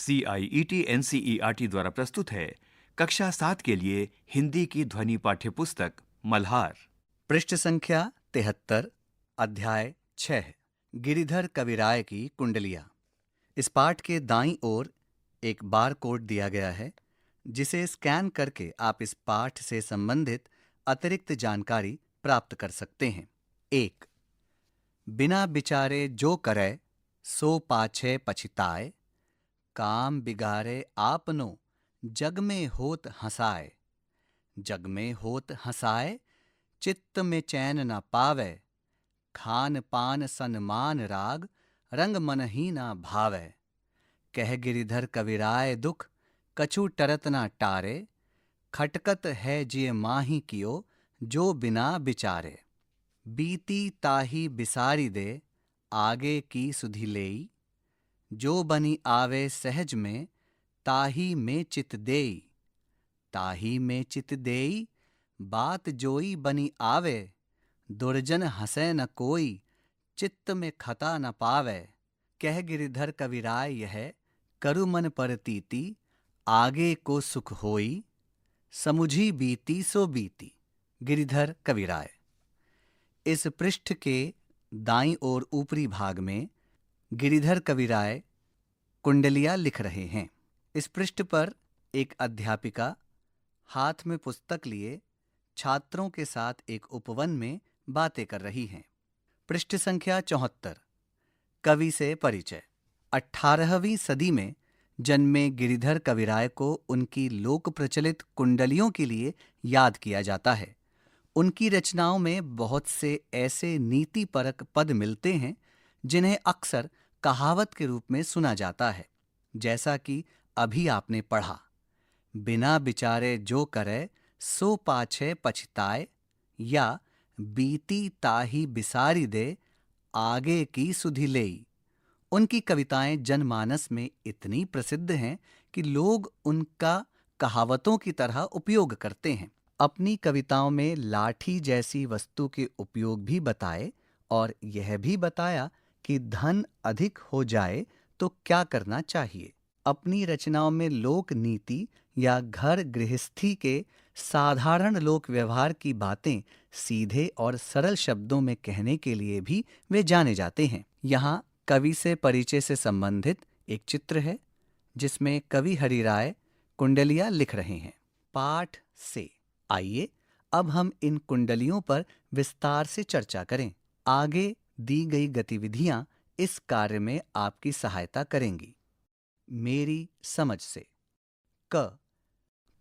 CIET NCERT द्वारा प्रस्तुत है कक्षा 7 के लिए हिंदी की ध्वनि पाठ्यपुस्तक मल्हार। पृष्ठ संख्या 73, अध्याय 6, गिरिधर कविराय की कुंडलियां। इस पाठ के दाईं ओर एक बार कोड दिया गया है, जिसे स्कैन करके आप इस पाठ से संबंधित अतिरिक्त जानकारी प्राप्त कर सकते हैं। 1. बिना बिचारे जो करे सो पाछे पछिताए, काम बिगारे आपनो जग में होत हंसाए। जग में होत हंसाए, चित्त में चैन न पावे, खान पान सन्मान राग रंग मन ही ना भावे। कह गिरिधर कविराय दुख कछु टरत ना टारे, खटकत है जिय माही कियो जो बिना बिचारे। बीती ताही बिसारी दे आगे की सुधि लेई, जो बनी आवे सहज में ताही में चित देई। ताही में चित देई, बात जोई बनी आवे, दुर्जन हंसे न कोई चित्त में खता न पावे। कह गिरिधर कविराय यह करु मन परतीति, आगे को सुख होई, समुझी बीती सो बीती। गिरिधर कविराय। इस पृष्ठ के दाईं ओर ऊपरी भाग में गिरिधर कविराय कुंडलियां लिख रहे हैं। इस पृष्ठ पर एक अध्यापिका हाथ में पुस्तक लिए छात्रों के साथ एक उपवन में बातें कर रही हैं। पृष्ठ संख्या 74, कवि से परिचय। 18वीं सदी में जन्मे गिरिधर कविराय को उनकी लोक प्रचलित कुंडलियों के लिए याद किया जाता है। उनकी रचनाओं में बहुत से ऐसे नीतिपरक पद मिलते हैं जिन्हें अक्सर कहावत के रूप में सुना जाता है, जैसा कि अभी आपने पढ़ा। बिना बिचारे जो करे सो पाछे पछताए, या बीती ताही बिसारी दे आगे की सुधि लेई। उनकी कविताएं जनमानस में इतनी प्रसिद्ध हैं कि लोग उनका कहावतों की तरह उपयोग करते हैं। अपनी कविताओं में लाठी जैसी वस्तु के उपयोग भी बताए और यह भी बताया कि धन अधिक हो जाए तो क्या करना चाहिए। अपनी रचनाओं में लोक नीति या घर गृहस्थी के साधारण लोक व्यवहार की बातें सीधे और सरल शब्दों में कहने के लिए भी वे जाने जाते हैं। यहाँ कवि से परिचय से संबंधित एक चित्र है, जिसमें कवि हरिराय कुंडलियां लिख रहे हैं। पाठ से आइए अब हम इन कुंडलियों पर विस्तार से चर्चा करें। आगे दी गई गतिविधियां इस कार्य में आपकी सहायता करेंगी। मेरी समझ से। क.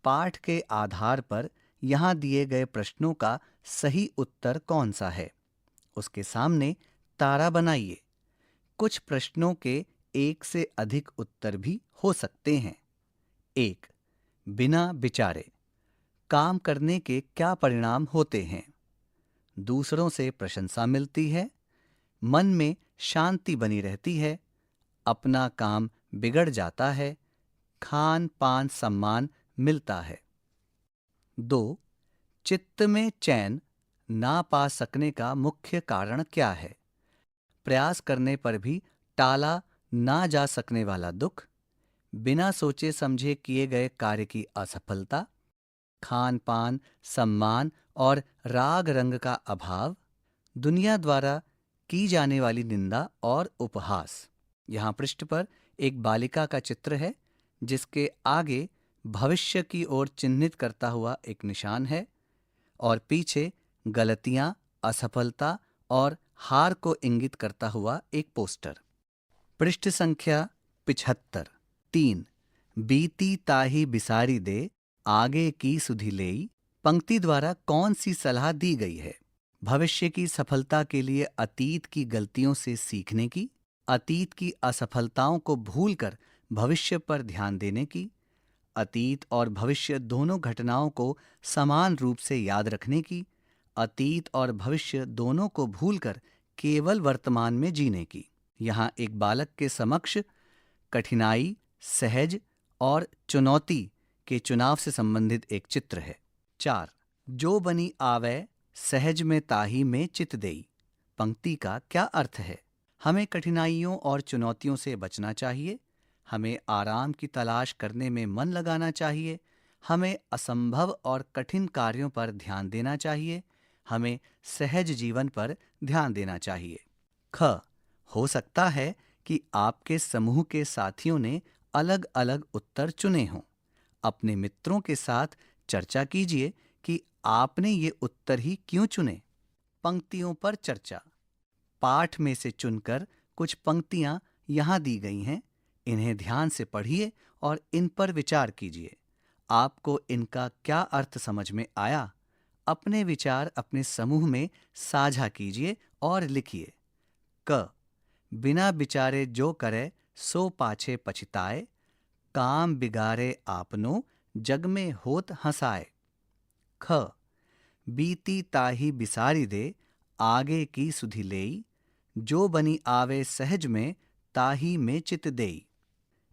पाठ के आधार पर यहां दिए गए प्रश्नों का सही उत्तर कौन सा है, उसके सामने तारा बनाइए। कुछ प्रश्नों के एक से अधिक उत्तर भी हो सकते हैं। 1. बिना बिचारे काम करने के क्या परिणाम होते हैं? दूसरों से प्रशंसा मिलती है, मन में शांति बनी रहती है, अपना काम बिगड़ जाता है, खान पान सम्मान मिलता है। 2. चित्त में चैन ना पा सकने का मुख्य कारण क्या है? प्रयास करने पर भी टाला ना जा सकने वाला दुख, बिना सोचे समझे किए गए कार्य की असफलता, खान पान सम्मान और राग रंग का अभाव, दुनिया द्वारा की जाने वाली निंदा और उपहास। यहाँ पृष्ठ पर एक बालिका का चित्र है, जिसके आगे भविष्य की ओर चिन्हित करता हुआ एक निशान है और पीछे गलतियां, असफलता और हार को इंगित करता हुआ एक पोस्टर। पृष्ठ संख्या 75। 3. बीती ताही बिसारी दे आगे की सुधि लेई। पंक्ति द्वारा कौन सी सलाह दी गई है? भविष्य की सफलता के लिए अतीत की गलतियों से सीखने की, अतीत की असफलताओं को भूलकर भविष्य पर ध्यान देने की, अतीत और भविष्य दोनों घटनाओं को समान रूप से याद रखने की, अतीत और भविष्य दोनों को भूलकर केवल वर्तमान में जीने की। यहाँ एक बालक के समक्ष कठिनाई, सहज और चुनौती के चुनाव से संबंधित एक चित्र है। 4. जो बनी आवे सहज में ताही में चित देई। पंक्ति का क्या अर्थ है? हमें कठिनाइयों और चुनौतियों से बचना चाहिए, हमें आराम की तलाश करने में मन लगाना चाहिए। हमें असंभव और कठिन कार्यों पर ध्यान देना चाहिए। हमें सहज जीवन पर ध्यान देना चाहिए। ख, हो सकता है कि आपके समूह के साथियों ने अलग-अलग उत्तर चुने हों। अपने मित्रों के साथ चर्चा कीजिए कि आपने ये उत्तर ही क्यों चुने। पंक्तियों पर चर्चा। पाठ में से चुनकर कुछ पंक्तियां यहाँ दी गई हैं। इन्हें ध्यान से पढ़िए और इन पर विचार कीजिए। आपको इनका क्या अर्थ समझ में आया? अपने विचार अपने समूह में साझा कीजिए और लिखिए। क, बिना विचारे जो करे सो पाछे पछताए, काम बिगारे आपनो जग में होत हंसाए। ख, बीती ताही बिसारी दे आगे की सुधि लेई, जो बनी आवे सहज में ताही में चित देई।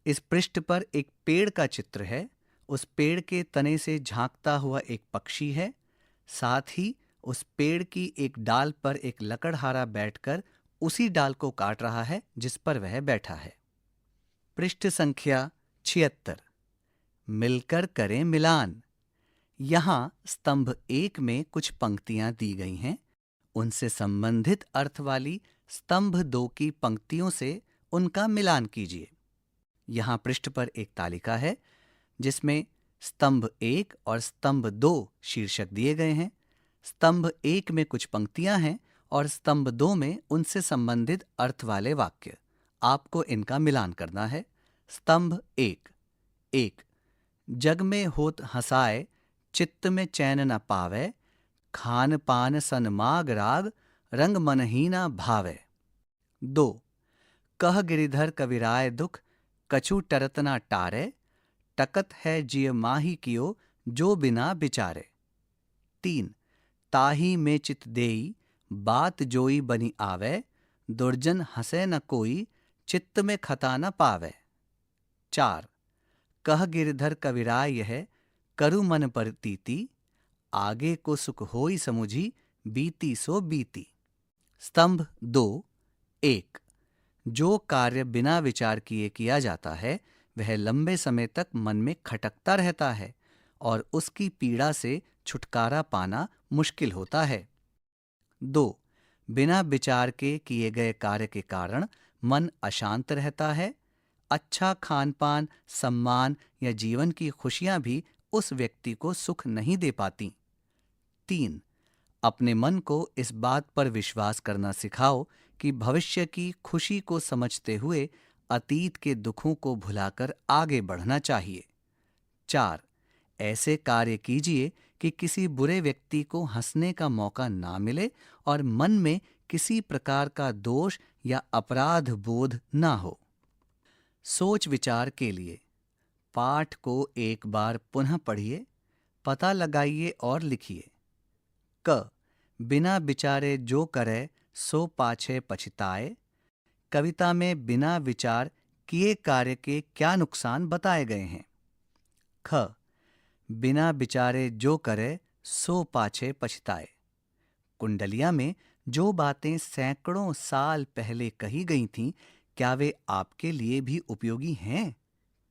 इस पृष्ठ पर एक पेड़ का चित्र है। उस पेड़ के तने से झांकता हुआ एक पक्षी है। साथ ही उस पेड़ की एक डाल पर एक लकड़हारा बैठकर उसी डाल को काट रहा है जिस पर वह बैठा है। पृष्ठ संख्या 76। मिलकर करें मिलान। यहाँ स्तंभ 1 में कुछ पंक्तियां दी गई हैं। उनसे संबंधित अर्थ वाली स्तंभ 2 की पंक्तियों से उनका मिलान कीजिए। यहाँ पृष्ठ पर एक तालिका है जिसमें स्तंभ 1 और स्तंभ 2 शीर्षक दिए गए हैं। स्तंभ 1 में कुछ पंक्तियां हैं और स्तंभ 2 में उनसे संबंधित अर्थ वाले वाक्य। आपको इनका मिलान करना है। स्तंभ 1। 1, जग में होत हंसाए, चित्त में चैन न पावे, खान पान सन माग राग, रंग मनही न भावे। 2, कह गिरिधर कविराय दुख, कछु टरत न टारे, टकत है जिय माही कियो, जो बिना विचारे। 3, ताही में चित देई, बात जोई बनी आवे, दुर्जन हंसे न कोई, चित्त में खता न पावे। 4, कह गिरधर कविराय यह, करु मन परतीति, आगे को सुख होई समुझी, बीती सो बीती। स्तंभ 2। 1, जो कार्य बिना विचार किए किया जाता है वह लंबे समय तक मन में खटकता रहता है और उसकी पीड़ा से छुटकारा पाना मुश्किल होता है। 2, बिना विचार के किए गए कार्य के कारण मन अशांत रहता है। अच्छा खान पान, सम्मान या जीवन की खुशियां भी उस व्यक्ति को सुख नहीं दे पाती। 3, अपने मन को इस बात पर विश्वास करना सिखाओ कि भविष्य की खुशी को समझते हुए अतीत के दुखों को भुलाकर आगे बढ़ना चाहिए। 4, ऐसे कार्य कीजिए कि किसी बुरे व्यक्ति को हंसने का मौका ना मिले और मन में किसी प्रकार का दोष या अपराध बोध ना हो। सोच विचार के लिए पाठ को एक बार पुनः पढ़िए, पता लगाइए और लिखिए। क, बिना विचारे जो करे सो पाछे पछताए। कविता में बिना विचार किए कार्य के क्या नुकसान बताए गए हैं? ख, बिना विचारे जो करे सो पाछे पछताए। कुंडलिया में जो बातें सैकड़ों साल पहले कही गई थीं, क्या वे आपके लिए भी उपयोगी हैं?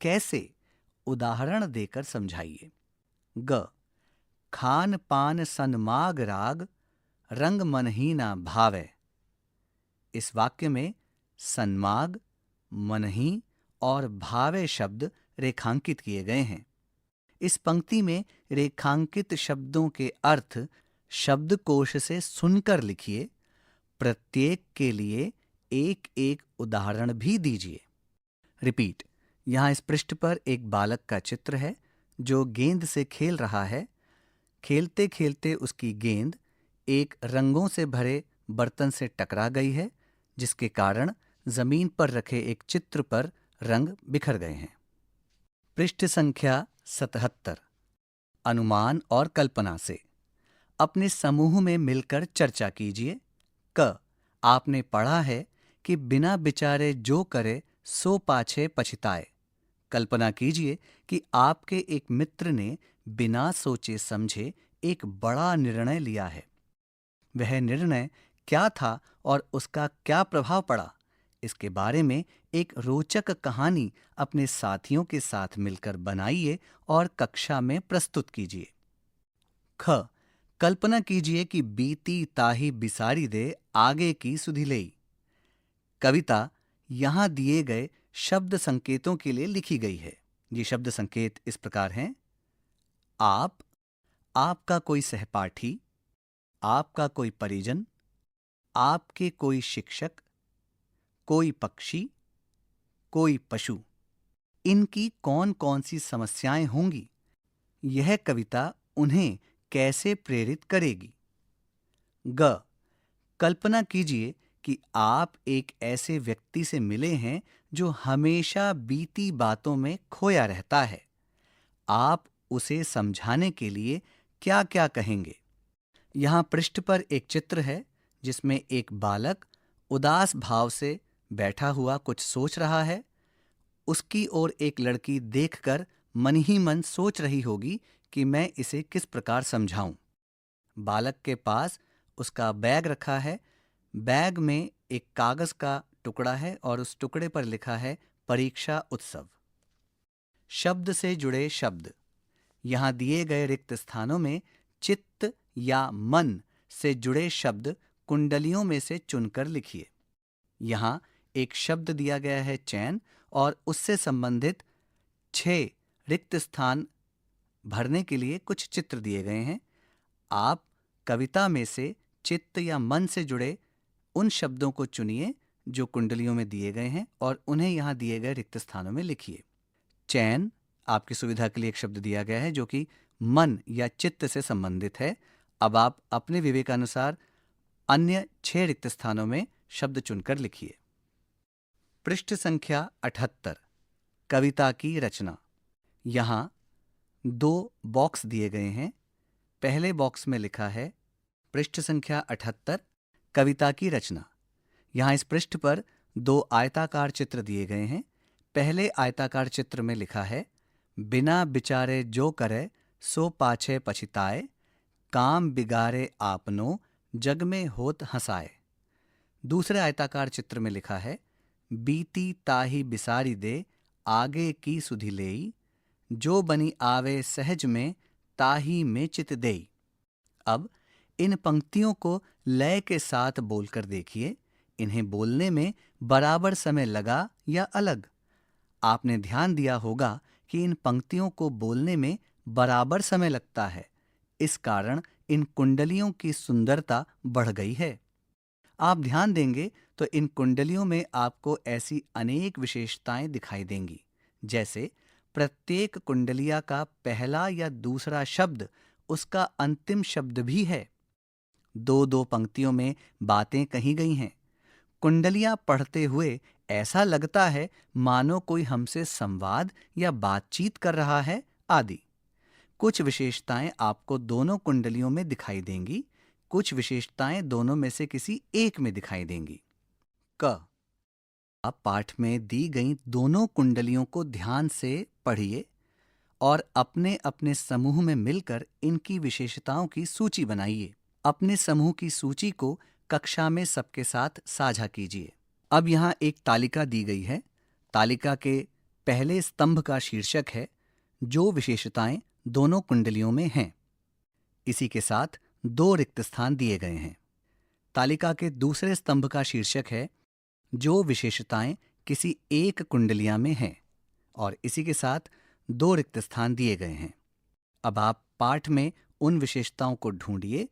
कैसे? उदाहरण देकर समझाइए। ग, खान पान सन माग राग, रंग मनही ना भावे। इस वाक्य में सन्माग, मनही और भावे शब्द रेखांकित किए गए हैं। इस पंक्ति में रेखांकित शब्दों के अर्थ शब्दकोश से सुनकर लिखिए। प्रत्येक के लिए एक एक उदाहरण भी दीजिए। रिपीट। यहाँ इस पृष्ठ पर एक बालक का चित्र है जो गेंद से खेल रहा है। खेलते खेलते उसकी गेंद एक रंगों से भरे बर्तन से टकरा गई है, जिसके कारण जमीन पर रखे एक चित्र पर रंग बिखर गए हैं। पृष्ठ संख्या 77। अनुमान और कल्पना से अपने समूह में मिलकर चर्चा कीजिए। क, आपने पढ़ा है कि बिना विचारे जो करे सो पाछे पछताए। कल्पना कीजिए कि आपके एक मित्र ने बिना सोचे समझे एक बड़ा निर्णय लिया है। वह निर्णय क्या था और उसका क्या प्रभाव पड़ा, इसके बारे में एक रोचक कहानी अपने साथियों के साथ मिलकर बनाइए और कक्षा में प्रस्तुत कीजिए। ख। कल्पना कीजिए कि बीती ताही बिसारी दे आगे की सुधि लेई। कविता यहां दिए गए शब्द संकेतों के लिए लिखी गई है। ये शब्द संकेत इस प्रकार हैं: आप, आपका कोई सहपाठी, आपका कोई परिजन, आपके कोई शिक्षक, कोई पक्षी, कोई पशु। इनकी कौन कौन सी समस्याएं होंगी? यह कविता उन्हें कैसे प्रेरित करेगी? ग। कल्पना कीजिए कि आप एक ऐसे व्यक्ति से मिले हैं जो हमेशा बीती बातों में खोया रहता है। आप उसे समझाने के लिए क्या क्या कहेंगे? यहाँ पृष्ठ पर एक चित्र है जिसमें एक बालक उदास भाव से बैठा हुआ कुछ सोच रहा है। उसकी ओर एक लड़की देखकर मन ही मन सोच रही होगी कि मैं इसे किस प्रकार समझाऊं। बालक के पास उसका बैग रखा है। बैग में एक कागज का टुकड़ा है और उस टुकड़े पर लिखा है परीक्षा उत्सव। शब्द से जुड़े शब्द। यहाँ दिए गए रिक्त स्थानों में चित्त या मन से जुड़े शब्द कुंडलियों में से चुनकर लिखिए। यहाँ एक शब्द दिया गया है चैन और उससे संबंधित 6 रिक्त स्थान भरने के लिए कुछ चित्र दिए गए हैं। आप कविता में से चित्त या मन से जुड़े उन शब्दों को चुनिए जो कुंडलियों में दिए गए हैं और उन्हें यहाँ दिए गए रिक्त स्थानों में लिखिए। चैन, आपकी सुविधा के लिए एक शब्द दिया गया है जो कि मन या चित्त से संबंधित है। अब आप अपने विवेकानुसार अन्य 6 रिक्त स्थानों में शब्द चुनकर लिखिए। पृष्ठ संख्या 78, कविता की रचना। यहाँ 2 बॉक्स दिए गए हैं। पहले बॉक्स में लिखा है पृष्ठ संख्या 78, कविता की रचना। यहाँ इस पृष्ठ पर 2 आयताकार चित्र दिए गए हैं। पहले आयताकार चित्र में लिखा है बिना बिचारे जो करे सो पाछे पछिताए, काम बिगारे आपनो जग में होत हंसाए। दूसरे आयताकार चित्र में लिखा है बीती ताही बिसारी दे आगे की सुधि लेई, जो बनी आवे सहज में ताही में चित देई। अब इन पंक्तियों को लय के साथ बोलकर देखिए। इन्हें बोलने में बराबर समय लगा या अलग? आपने ध्यान दिया होगा कि इन पंक्तियों को बोलने में बराबर समय लगता है। इस कारण इन कुंडलियों की सुंदरता बढ़ गई है। आप ध्यान देंगे तो इन कुंडलियों में आपको ऐसी अनेक विशेषताएं दिखाई देंगी, जैसे प्रत्येक कुंडलिया का पहला या दूसरा शब्द उसका अंतिम शब्द भी है। 2-2 पंक्तियों में बातें कही गई हैं। कुंडलियां पढ़ते हुए ऐसा लगता है मानो कोई हमसे संवाद या बातचीत कर रहा है आदि। कुछ विशेषताएं आपको दोनों कुंडलियों में दिखाई देंगी, कुछ विशेषताएं दोनों में से किसी एक में दिखाई देंगी। क। आप पाठ में दी गई दोनों कुंडलियों को ध्यान से पढ़िए और अपने अपने समूह में मिलकर इनकी विशेषताओं की सूची बनाइए। अपने समूह की सूची को कक्षा में सबके साथ साझा कीजिए। अब यहाँ एक तालिका दी गई है। तालिका के पहले स्तंभ का शीर्षक है जो विशेषताएं दोनों कुंडलियों में हैं। इसी के साथ 2 रिक्त स्थान दिए गए हैं। तालिका के दूसरे स्तंभ का शीर्षक है जो विशेषताएं किसी एक कुंडलिया में हैं और इसी के साथ 2 रिक्त स्थान दिए गए हैं। अब आप पाठ में उन विशेषताओं को ढूंढिए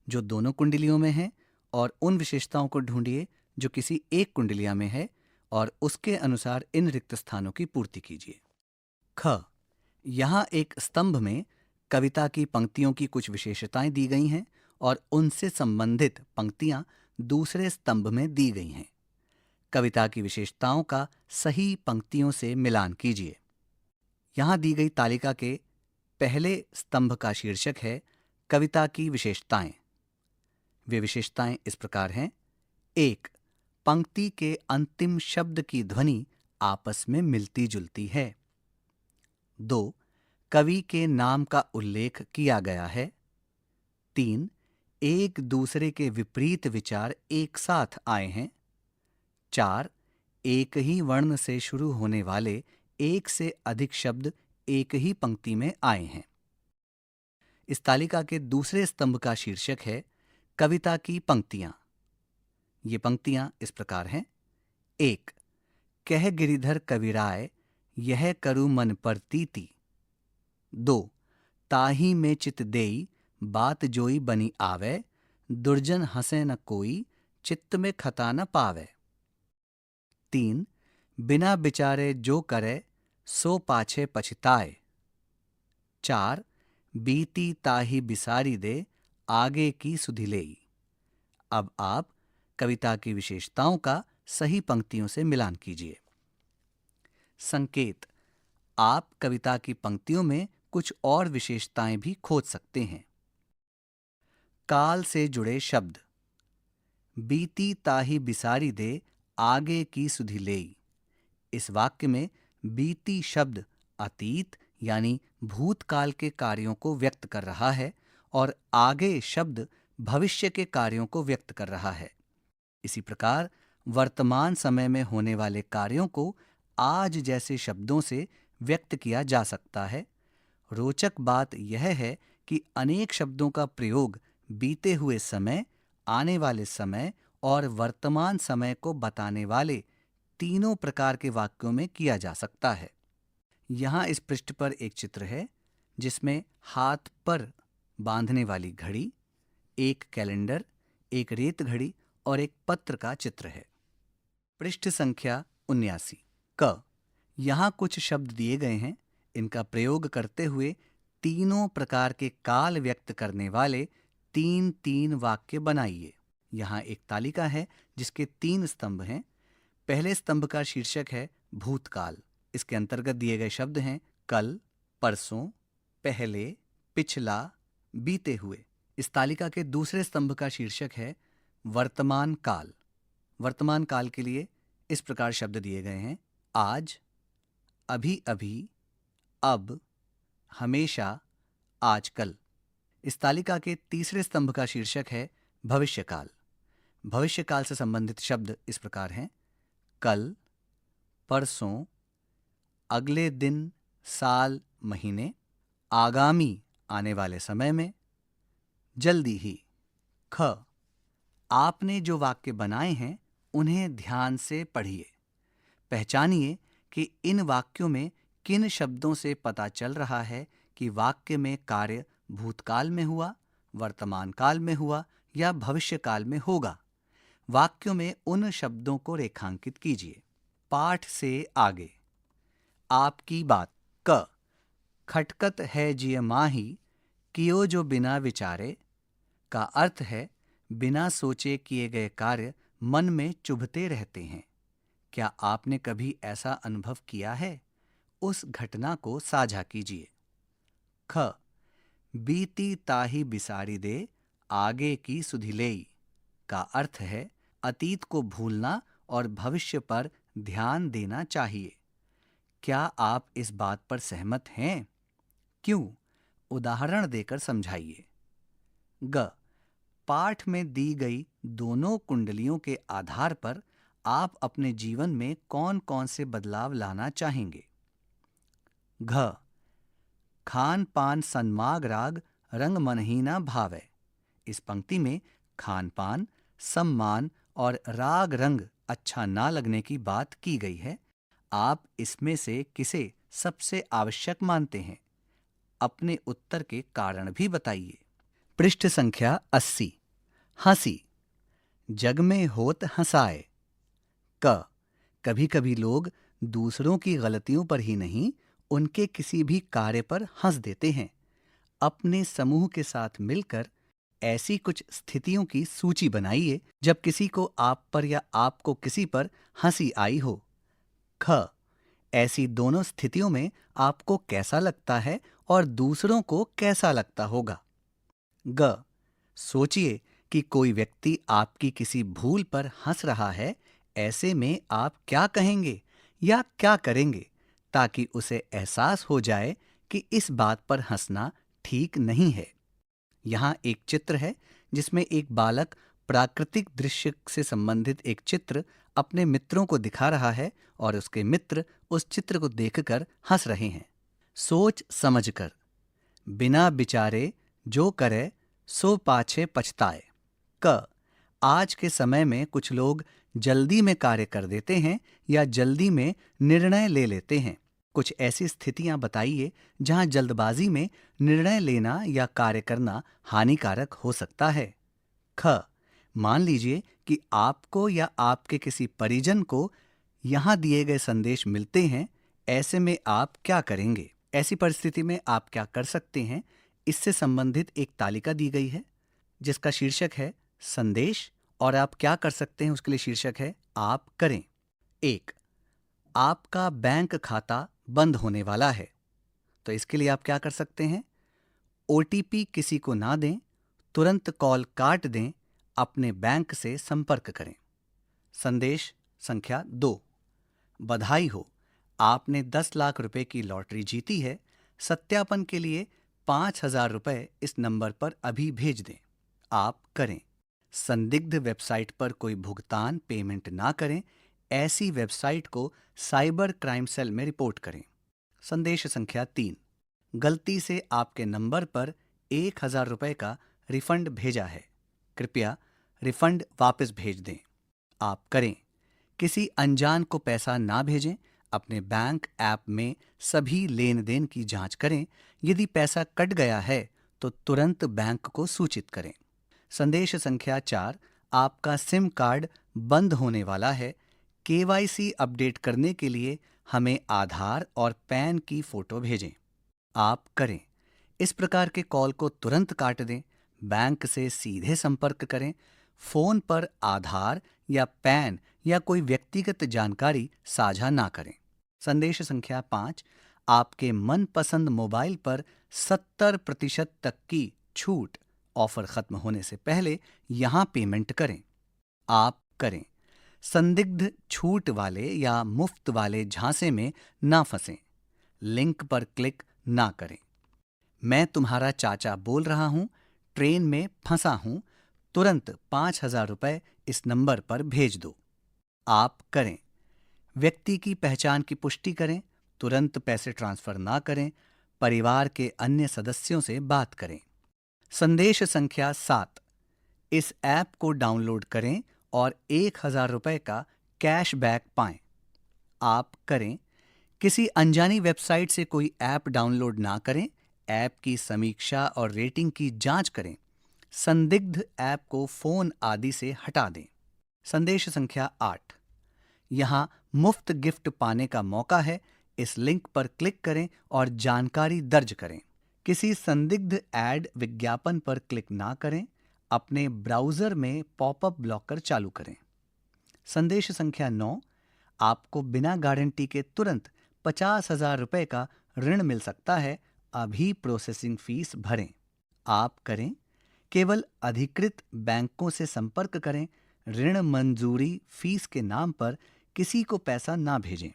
जो दोनों कुंडलियों में हैं और उन विशेषताओं को ढूंढिए जो किसी एक कुंडलिया में है और उसके अनुसार इन रिक्त स्थानों की पूर्ति कीजिए। ख। यहाँ एक स्तंभ में कविता की पंक्तियों की कुछ विशेषताएं दी गई हैं और उनसे संबंधित पंक्तियां दूसरे स्तंभ में दी गई हैं। कविता की विशेषताओं का सही पंक्तियों से मिलान कीजिए। यहाँ दी गई तालिका के पहले स्तंभ का शीर्षक है कविता की विशेषताएं। वे विशेषताएं इस प्रकार हैं: 1. पंक्ति के अंतिम शब्द की ध्वनि आपस में मिलती जुलती है। 2. कवि के नाम का उल्लेख किया गया है। 3. एक दूसरे के विपरीत विचार एक साथ आए हैं। 4. एक ही वर्ण से शुरू होने वाले एक से अधिक शब्द एक ही पंक्ति में आए हैं। इस तालिका के दूसरे स्तंभ का शीर्षक है कविता की पंक्तियां। ये पंक्तियां इस प्रकार हैं। 1. कह गिरिधर कविराय यह करु मन परतीति। 2. ताही में चित देई बात जोई बनी आवे, दुर्जन हंसे न कोई चित्त में खता न पावे। 3. बिना विचारे जो करे सो पाछे पछताए। 4. बीती ताही बिसारी दे आगे की सुधि लेई। अब आप कविता की विशेषताओं का सही पंक्तियों से मिलान कीजिए। संकेत: आप कविता की पंक्तियों में कुछ और विशेषताएं भी खोज सकते हैं। काल से जुड़े शब्द। बीती ताही बिसारी दे आगे की सुधि लेई। इस वाक्य में बीती शब्द अतीत यानी भूतकाल के कार्यों को व्यक्त कर रहा है और आगे शब्द भविष्य के कार्यों को व्यक्त कर रहा है। इसी प्रकार वर्तमान समय में होने वाले कार्यों को आज जैसे शब्दों से व्यक्त किया जा सकता है। रोचक बात यह है कि अनेक शब्दों का प्रयोग बीते हुए समय, आने वाले समय और वर्तमान समय को बताने वाले तीनों प्रकार के वाक्यों में किया जा सकता है। यहाँ इस पृष्ठ पर एक चित्र है जिसमें हाथ पर बांधने वाली घड़ी, एक कैलेंडर, एक रेत घड़ी और एक पत्र का चित्र है। पृष्ठ संख्या 79। क। यहाँ कुछ शब्द दिए गए हैं। इनका प्रयोग करते हुए तीनों प्रकार के काल व्यक्त करने वाले 3-3 वाक्य बनाइए। यहाँ एक तालिका है जिसके 3 स्तंभ हैं। पहले स्तंभ का शीर्षक है भूतकाल। इसके अंतर्गत दिए गए शब्द हैं कल, परसों, पहले, पिछला, बीते हुए। इस तालिका के दूसरे स्तंभ का शीर्षक है वर्तमान काल। वर्तमान काल के लिए इस प्रकार शब्द दिए गए हैं आज, अभी अभी, अब, हमेशा, आजकल। इस तालिका के तीसरे स्तंभ का शीर्षक है भविष्यकाल। भविष्यकाल से संबंधित शब्द इस प्रकार हैं कल, परसों, अगले दिन, साल, महीने, आगामी आने वाले समय में, जल्दी ही। ख। आपने जो वाक्य बनाए हैं उन्हें ध्यान से पढ़िए। पहचानिए कि इन वाक्यों में किन शब्दों से पता चल रहा है कि वाक्य में कार्य भूतकाल में हुआ, वर्तमान काल में हुआ या भविष्य काल में होगा। वाक्यों में उन शब्दों को रेखांकित कीजिए। पाठ से आगे। आपकी बात। क। खटकत है जिय माही कियो जो बिना विचारे का अर्थ है बिना सोचे किए गए कार्य मन में चुभते रहते हैं। क्या आपने कभी ऐसा अनुभव किया है? उस घटना को साझा कीजिए। ख। बीती ताही बिसारी दे आगे की सुधि लेई का अर्थ है अतीत को भूलना और भविष्य पर ध्यान देना चाहिए। क्या आप इस बात पर सहमत हैं? क्यों? उदाहरण देकर समझाइए। ग। पाठ में दी गई दोनों कुंडलियों के आधार पर आप अपने जीवन में कौन कौन से बदलाव लाना चाहेंगे? घ। खान पान सन्माग राग रंग मन ही ना भावे। इस पंक्ति में खान पान, सम्मान और राग रंग अच्छा ना लगने की बात की गई है। आप इसमें से किसे सबसे आवश्यक मानते हैं? अपने उत्तर के कारण भी बताइए। पृष्ठ संख्या 80। हंसी। जग में होत हंसाए। क। कभी कभी लोग दूसरों की गलतियों पर ही नहीं, उनके किसी भी कार्य पर हंस देते हैं। अपने समूह के साथ मिलकर ऐसी कुछ स्थितियों की सूची बनाइए जब किसी को आप पर या आपको किसी पर हंसी आई हो। ख। ऐसी दोनों स्थितियों में आपको कैसा लगता है और दूसरों को कैसा लगता होगा? ग। सोचिए कि कोई व्यक्ति आपकी किसी भूल पर हंस रहा है। ऐसे में आप क्या कहेंगे या क्या करेंगे ताकि उसे एहसास हो जाए कि इस बात पर हंसना ठीक नहीं है। यहाँ एक चित्र है जिसमें एक बालक प्राकृतिक दृश्य से संबंधित एक चित्र अपने मित्रों को दिखा रहा है और उसके मित्र उस चित्र को देखकर हंस रहे हैं। सोच समझकर, बिना विचारे जो करे सो पाछे पछताए। क, आज के समय में कुछ लोग जल्दी में कार्य कर देते हैं या जल्दी में निर्णय ले लेते हैं। कुछ ऐसी स्थितियां बताइए जहां जल्दबाजी में निर्णय लेना या कार्य करना हानिकारक हो सकता है। ख, मान लीजिए कि आपको या आपके किसी परिजन को यहां दिए गए संदेश मिलते हैं। ऐसे में आप क्या करेंगे? ऐसी परिस्थिति में आप क्या कर सकते हैं? इससे संबंधित एक तालिका दी गई है जिसका शीर्षक है संदेश, और आप क्या कर सकते हैं उसके लिए शीर्षक है आप करें। 1. आपका बैंक खाता बंद होने वाला है, तो इसके लिए आप क्या कर सकते हैं? OTP किसी को ना दें, तुरंत कॉल काट दें, अपने बैंक से संपर्क करें। संदेश संख्या 2, बधाई हो, आपने 10 लाख रुपए की लॉटरी जीती है। सत्यापन के लिए 5,000 रुपए इस नंबर पर अभी भेज दें। आप करें। संदिग्ध वेबसाइट पर कोई भुगतान पेमेंट ना करें। ऐसी वेबसाइट को साइबर क्राइम सेल में रिपोर्ट करें। संदेश संख्या 3, गलती से आपके नंबर पर 1,000 रुपए का रिफंड भेजा है, कृपया रिफंड वापस भेज दें। आप करें। किसी अनजान को पैसा ना भेजें। अपने बैंक ऐप में सभी लेन देन की जांच करें। यदि पैसा कट गया है तो तुरंत बैंक को सूचित करें। संदेश संख्या 4, आपका सिम कार्ड बंद होने वाला है। KYC अपडेट करने के लिए हमें आधार और पैन की फोटो भेजें। आप करें। इस प्रकार के कॉल को तुरंत काट दें। बैंक से सीधे संपर्क करें। फोन पर आधार या पैन या कोई व्यक्तिगत जानकारी साझा ना करें। संदेश संख्या 5, आपके मनपसंद मोबाइल पर 70% तक की छूट ऑफर खत्म होने से पहले यहां पेमेंट करें। आप करें। संदिग्ध छूट वाले या मुफ्त वाले झांसे में ना फंसें। लिंक पर क्लिक ना करें। मैं तुम्हारा चाचा बोल रहा हूं, ट्रेन में फंसा हूं, तुरंत 5,000 रुपए इस नंबर पर भेज दो। आप करें। व्यक्ति की पहचान की पुष्टि करें। तुरंत पैसे ट्रांसफर ना करें। परिवार के अन्य सदस्यों से बात करें। संदेश संख्या 7, इस ऐप को डाउनलोड करें और 1,000 रुपए का कैशबैक पाएं। आप करें। किसी अनजानी वेबसाइट से कोई ऐप डाउनलोड ना करें। ऐप की समीक्षा और रेटिंग की जांच करें। संदिग्ध ऐप को फोन आदि से हटा दें। संदेश संख्या 8, यहां मुफ्त गिफ्ट पाने का मौका है। इस लिंक पर क्लिक करें और जानकारी दर्ज करें। किसी संदिग्ध ऐड विज्ञापन पर क्लिक ना करें। अपने ब्राउजर में पॉपअप ब्लॉकर चालू करें। संदेश संख्या 9, आपको बिना गारंटी के तुरंत 50,000 रुपए का ऋण मिल सकता है। अभी प्रोसेसिंग फीस भरें। आप करें। केवल अधिकृत बैंकों से संपर्क करें। ऋण मंजूरी फीस के नाम पर किसी को पैसा ना भेजें।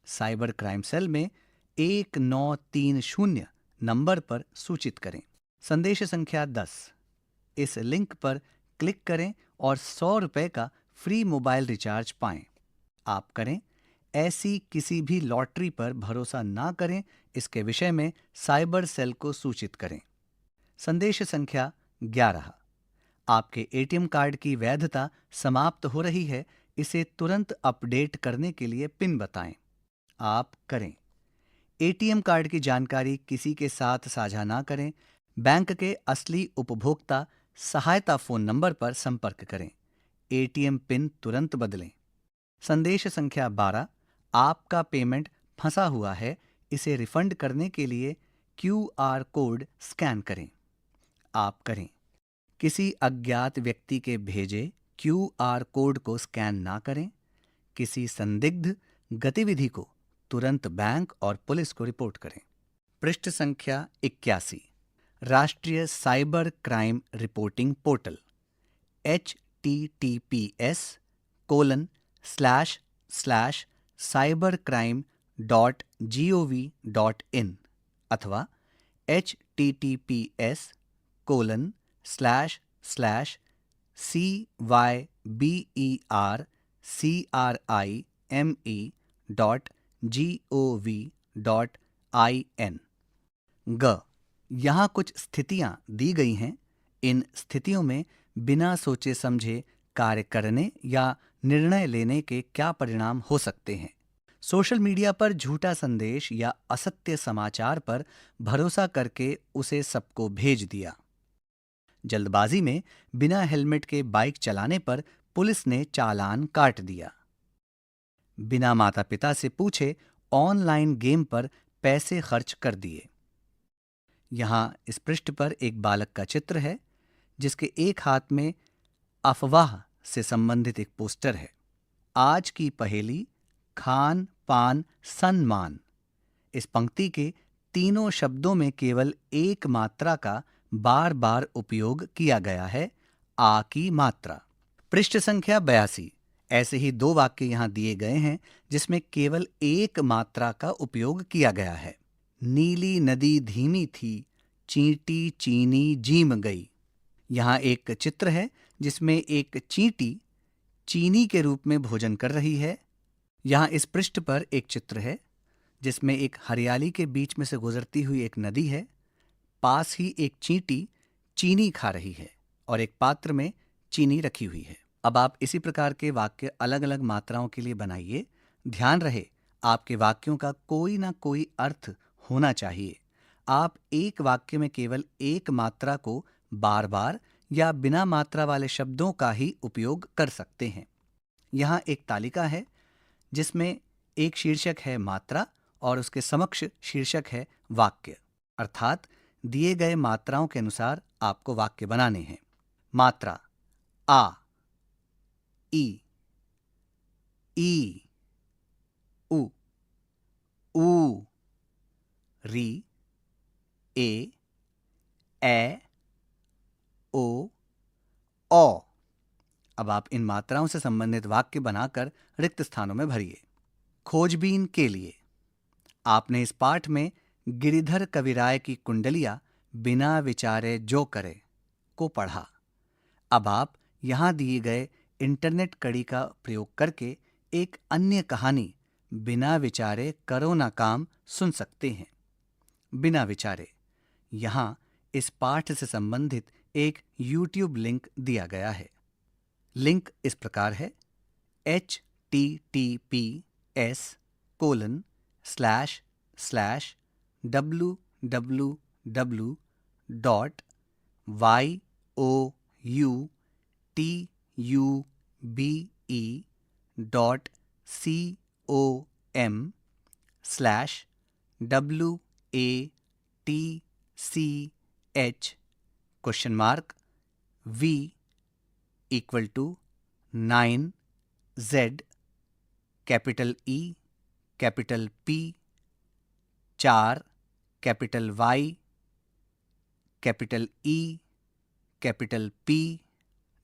साइबर क्राइम सेल में 1930 नंबर पर सूचित करें। संदेश संख्या 10, इस लिंक पर क्लिक करें और 100 रुपए का फ्री मोबाइल रिचार्ज पाएं। आप करें। ऐसी किसी भी लॉटरी पर भरोसा ना करें। इसके विषय में साइबर सेल को सूचित करें। संदेश संख्या 11, आपके ATM कार्ड की वैधता समाप्त हो रही है। इसे तुरंत अपडेट करने के लिए पिन बताएं। आप करें। ATM कार्ड की जानकारी किसी के साथ साझा ना करें। बैंक के असली उपभोक्ता सहायता फोन नंबर पर संपर्क करें। ATM पिन तुरंत बदलें। संदेश संख्या 12, आपका पेमेंट फंसा हुआ है। इसे रिफंड करने के लिए QR कोड स्कैन करें। आप करें। किसी अज्ञात व्यक्ति के भेजे QR कोड को स्कैन ना करें। किसी संदिग्ध गतिविधि को तुरंत बैंक और पुलिस को रिपोर्ट करें। पृष्ठ संख्या 81, राष्ट्रीय cyber crime reporting portal https://cybercrime.gov.in अथवा https://cybercrime crime.gov.in। ग, यहाँ कुछ स्थितियां दी गई हैं। इन स्थितियों में बिना सोचे समझे कार्य करने या निर्णय लेने के क्या परिणाम हो सकते हैं। सोशल मीडिया पर झूठा संदेश या असत्य समाचार पर भरोसा करके उसे सबको भेज दिया। जल्दबाजी में बिना हेलमेट के बाइक चलाने पर पुलिस ने चालान काट दिया। बिना माता पिता से पूछे ऑनलाइन गेम पर पैसे खर्च कर दिए। यहाँ इस पृष्ठ पर एक बालक का चित्र है जिसके एक हाथ में अफवाह से संबंधित एक पोस्टर है। आज की पहेली खान पान सम्मान। इस पंक्ति के तीनों शब्दों में केवल एक मात्रा का बार बार उपयोग किया गया है, आ की मात्रा। पृष्ठ संख्या 82। ऐसे ही 2 वाक्य यहां दिए गए हैं जिसमें केवल एक मात्रा का उपयोग किया गया है। नीली नदी धीमी थी, चींटी चीनी जीम गई। यहां एक चित्र है जिसमें एक चींटी चीनी के रूप में भोजन कर रही है। यहां इस पृष्ठ पर एक चित्र है जिसमें एक हरियाली के बीच में से गुजरती हुई एक नदी है। पास ही एक चींटी चीनी खा रही है और एक पात्र में चीनी रखी हुई है। अब आप इसी प्रकार के वाक्य अलग अलग मात्राओं के लिए बनाइए। ध्यान रहे आपके वाक्यों का कोई ना कोई अर्थ होना चाहिए। आप एक वाक्य में केवल एक मात्रा को बार बार या बिना मात्रा वाले शब्दों का ही उपयोग कर सकते हैं। यहाँ एक तालिका है जिसमें एक शीर्षक है मात्रा और उसके समक्ष शीर्षक है वाक्य, अर्थात दिए गए मात्राओं के अनुसार आपको वाक्य बनाने हैं। मात्रा आ, ई, उ, ऊ, री, ए, ओ, औ। अब आप इन मात्राओं से संबंधित वाक्य बनाकर रिक्त स्थानों में भरिए। खोजबीन के लिए आपने इस पाठ में गिरिधर कविराय की कुंडलिया बिना विचारे जो करे को पढ़ा। अब आप यहां दिए गए इंटरनेट कड़ी का प्रयोग करके एक अन्य कहानी बिना विचारे करो ना काम सुन सकते हैं। बिना विचारे यहां इस पाठ से संबंधित एक YouTube लिंक दिया गया है। लिंक इस प्रकार है www.watch.com/WATC_V capital E, capital P, 4, capital Y, capital E, capital P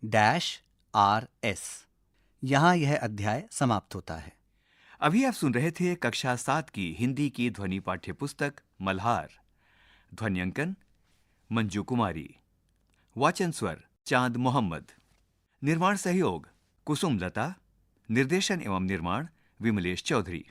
-RS। यहाँ यह अध्याय समाप्त होता है। अभी आप सुन रहे थे कक्षा 7 की हिंदी की ध्वनि पाठ्य पुस्तक मल्हार। ध्वन्यांकन मंजू कुमारी। वाचन स्वर चांद मोहम्मद। निर्माण सहयोग कुसुम लता। निर्देशन एवं निर्माण विमलेश चौधरी।